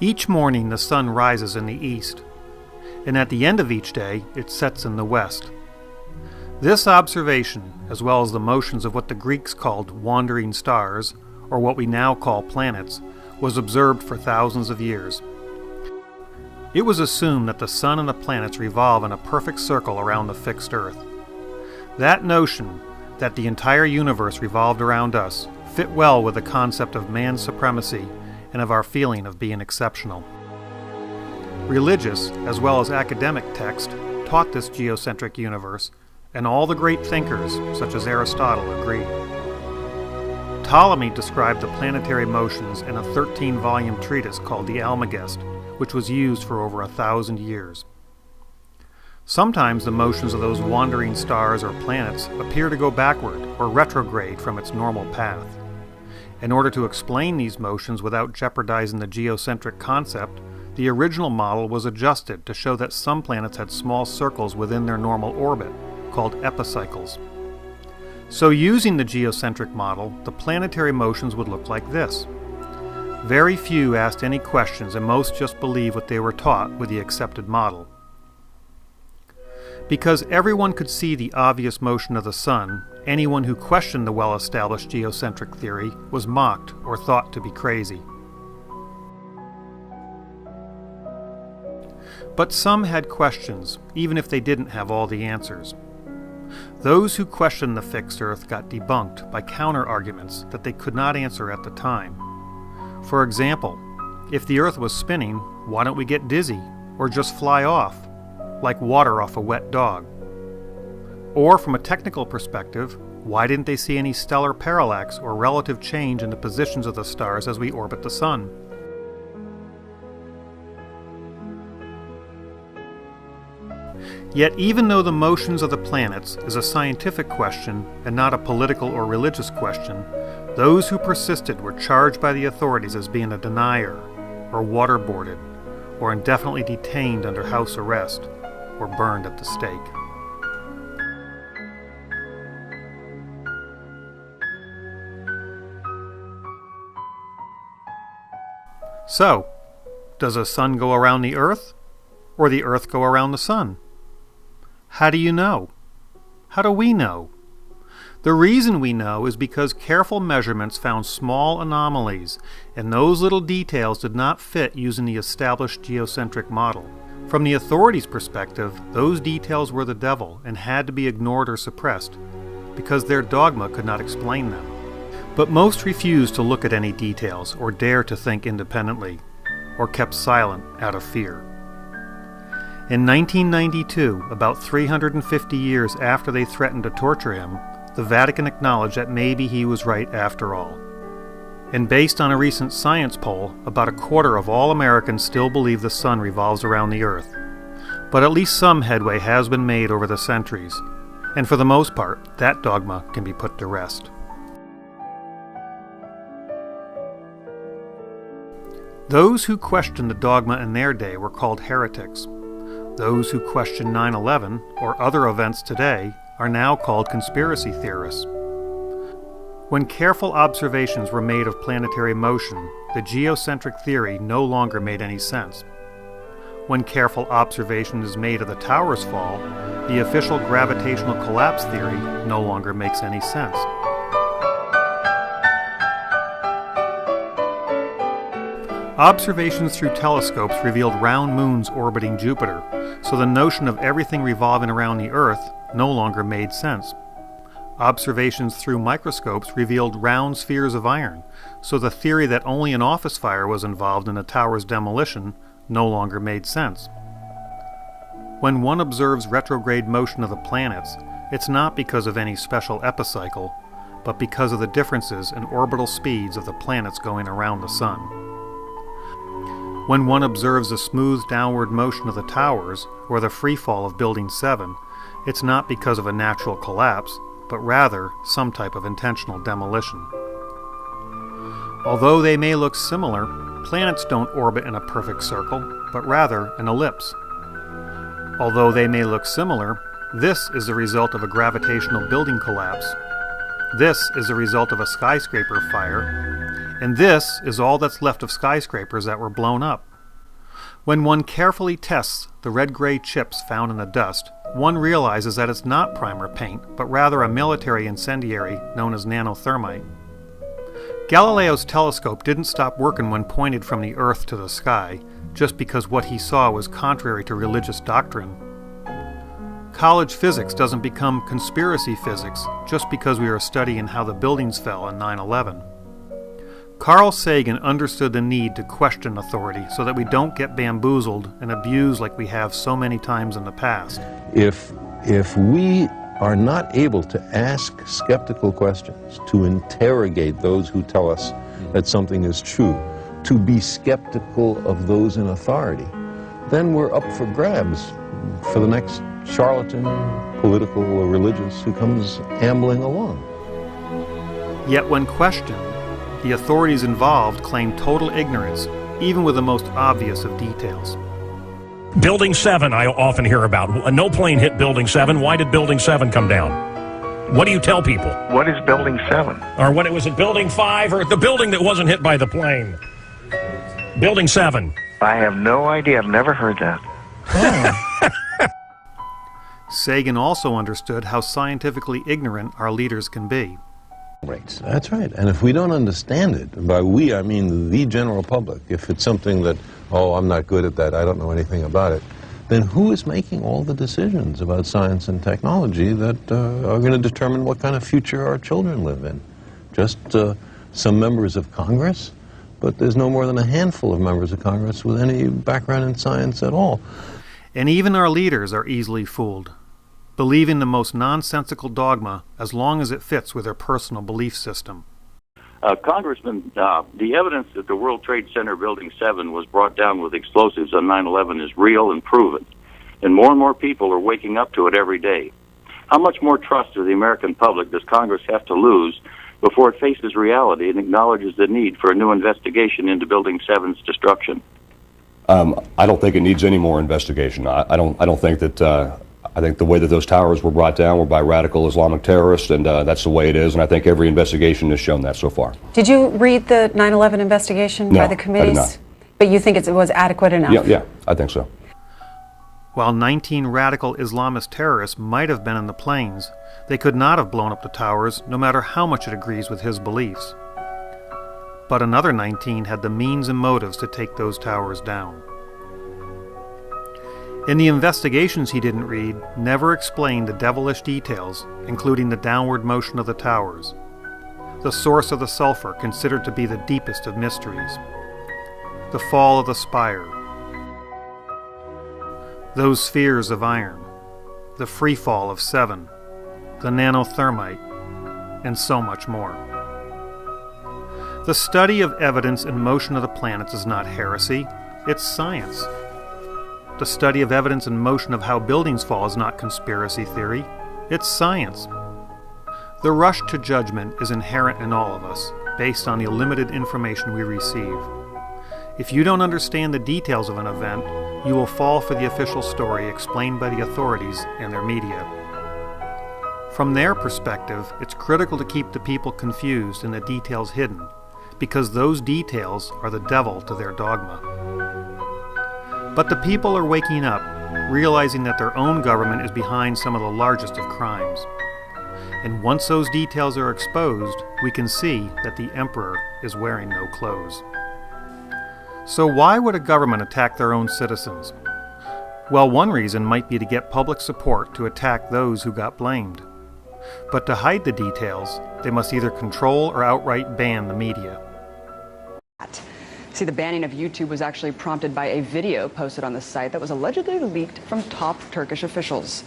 Each morning the sun rises in the east, and at the end of each day it sets in the west. This observation, as well as the motions of what the Greeks called wandering stars, or what we now call planets, was observed for thousands of years. It was assumed that the sun and the planets revolve in a perfect circle around the fixed Earth. That notion, that the entire universe revolved around us, fit well with the concept of man's supremacy and of our feeling of being exceptional. Religious, as well as academic text, taught this geocentric universe, and all the great thinkers, such as Aristotle, agreed. Ptolemy described the planetary motions in a 13-volume treatise called the Almagest, which was used for over 1,000 years. Sometimes the motions of those wandering stars or planets appear to go backward or retrograde from its normal path. In order to explain these motions without jeopardizing the geocentric concept, the original model was adjusted to show that some planets had small circles within their normal orbit, called epicycles. So using the geocentric model, the planetary motions would look like this. Very few asked any questions, and most just believed what they were taught with the accepted model. Because everyone could see the obvious motion of the sun, anyone who questioned the well-established geocentric theory was mocked or thought to be crazy. But some had questions, even if they didn't have all the answers. Those who questioned the fixed Earth got debunked by counter-arguments that they could not answer at the time. For example, if the Earth was spinning, why don't we get dizzy, or just fly off, like water off a wet dog? Or from a technical perspective, why didn't they see any stellar parallax or relative change in the positions of the stars as we orbit the Sun? Yet even though the motions of the planets is a scientific question and not a political or religious question, those who persisted were charged by the authorities as being a denier, or waterboarded, or indefinitely detained under house arrest, or burned at the stake. So, does the sun go around the Earth, or the Earth go around the sun? How do you know? How do we know? The reason we know is because careful measurements found small anomalies, and those little details did not fit using the established geocentric model. From the authorities' perspective, those details were the devil and had to be ignored or suppressed, because their dogma could not explain them. But most refused to look at any details or dare to think independently, or kept silent out of fear. In 1992, about 350 years after they threatened to torture him, the Vatican acknowledged that maybe he was right after all. And based on a recent science poll, about a quarter of all Americans still believe the sun revolves around the Earth. But at least some headway has been made over the centuries, and for the most part, that dogma can be put to rest. Those who questioned the dogma in their day were called heretics. Those who question 9/11 or other events today are now called conspiracy theorists. When careful observations were made of planetary motion, the geocentric theory no longer made any sense. When careful observation is made of the tower's fall, the official gravitational collapse theory no longer makes any sense. Observations through telescopes revealed round moons orbiting Jupiter, so the notion of everything revolving around the Earth no longer made sense. Observations through microscopes revealed round spheres of iron, so the theory that only an office fire was involved in the tower's demolition no longer made sense. When one observes retrograde motion of the planets, it's not because of any special epicycle, but because of the differences in orbital speeds of the planets going around the Sun. When one observes the smooth downward motion of the towers, or the free fall of Building 7, it's not because of a natural collapse, but rather some type of intentional demolition. Although they may look similar, planets don't orbit in a perfect circle, but rather an ellipse. Although they may look similar, this is the result of a gravitational building collapse. This is the result of a skyscraper fire, And this is all that's left of skyscrapers that were blown up. When one carefully tests the red-gray chips found in the dust, one realizes that it's not primer paint, but rather a military incendiary known as nanothermite. Galileo's telescope didn't stop working when pointed from the Earth to the sky, just because what he saw was contrary to religious doctrine. College physics doesn't become conspiracy physics just because we are studying how the buildings fell on 9/11. Carl Sagan understood the need to question authority so that we don't get bamboozled and abused like we have so many times in the past. If we are not able to ask skeptical questions, to interrogate those who tell us that something is true, to be skeptical of those in authority, then we're up for grabs for the next charlatan, political or religious, who comes ambling along. Yet when questioned, the authorities involved claim total ignorance, even with the most obvious of details. Building 7, I often hear about. No plane hit Building 7. Why did Building 7 come down? What do you tell people? What is Building 7? Or what, was it Building 5 or the building that wasn't hit by the plane? Building 7. I have no idea. I've never heard that. Sagan also understood how scientifically ignorant our leaders can be. Right. That's right. And if we don't understand it, and by we I mean the general public, if it's something that, oh, I'm not good at that, I don't know anything about it, then who is making all the decisions about science and technology that are going to determine what kind of future our children live in? Just some members of Congress? But there's no more than a handful of members of Congress with any background in science at all. And even our leaders are easily fooled, believing the most nonsensical dogma as long as it fits with their personal belief system. Congressman, the evidence that the World Trade Center Building 7 was brought down with explosives on 9/11 is real and proven, and more people are waking up to it every day. How much more trust of the American public does Congress have to lose before it faces reality and acknowledges the need for a new investigation into Building 7's destruction? I don't think it needs any more investigation. I don't think that. I think the way that those towers were brought down were by radical Islamic terrorists, and that's the way it is, and I think every investigation has shown that so far. Did you read the 9/11 investigation by the committees? No, I did not. But you think it was adequate enough? Yeah, I think so. While 19 radical Islamist terrorists might have been in the planes, they could not have blown up the towers, no matter how much it agrees with his beliefs. But another 19 had the means and motives to take those towers down. In the investigations he didn't read, never explained the devilish details, including the downward motion of the towers, the source of the sulfur considered to be the deepest of mysteries, the fall of the spire, those spheres of iron, the free fall of 7, the nanothermite, and so much more. The study of evidence and motion of the planets is not heresy, it's science. The study of evidence and motion of how buildings fall is not conspiracy theory, it's science. The rush to judgment is inherent in all of us, based on the limited information we receive. If you don't understand the details of an event, you will fall for the official story explained by the authorities and their media. From their perspective, it's critical to keep the people confused and the details hidden, because those details are the devil to their dogma. But the people are waking up, realizing that their own government is behind some of the largest of crimes. And once those details are exposed, we can see that the emperor is wearing no clothes. So why would a government attack their own citizens? Well, one reason might be to get public support to attack those who got blamed. But to hide the details, they must either control or outright ban the media. See, the banning of YouTube was actually prompted by a video posted on the site that was allegedly leaked from top Turkish officials.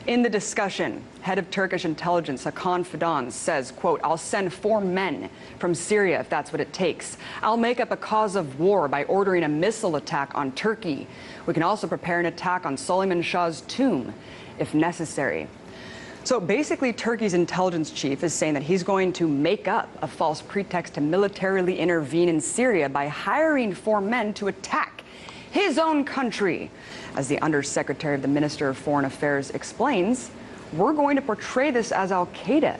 In the discussion, head of Turkish intelligence Hakan Fidan says, quote, "I'll send 4 men from Syria if that's what it takes. I'll make up a cause of war by ordering a missile attack on Turkey. We can also prepare an attack on Suleiman Shah's tomb if necessary." So basically, Turkey's intelligence chief is saying that he's going to make up a false pretext to militarily intervene in Syria by hiring 4 men to attack his own country. As the Undersecretary of the Minister of Foreign Affairs explains, we're going to portray this as Al-Qaeda.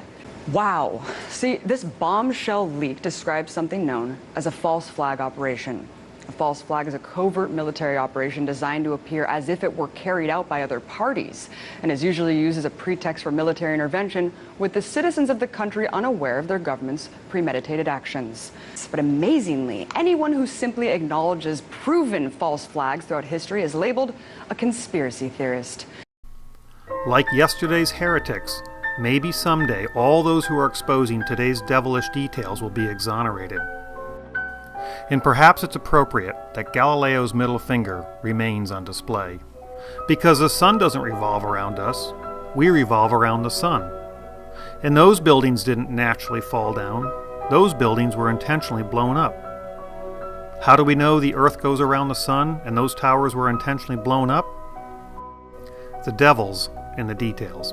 Wow. See, this bombshell leak describes something known as a false flag operation. A false flag is a covert military operation designed to appear as if it were carried out by other parties and is usually used as a pretext for military intervention with the citizens of the country unaware of their government's premeditated actions. But amazingly, anyone who simply acknowledges proven false flags throughout history is labeled a conspiracy theorist. Like yesterday's heretics, maybe someday all those who are exposing today's devilish details will be exonerated. And perhaps it's appropriate that Galileo's middle finger remains on display. Because the sun doesn't revolve around us, we revolve around the sun. And those buildings didn't naturally fall down. Those buildings were intentionally blown up. How do we know the earth goes around the sun and those towers were intentionally blown up? The devil's in the details.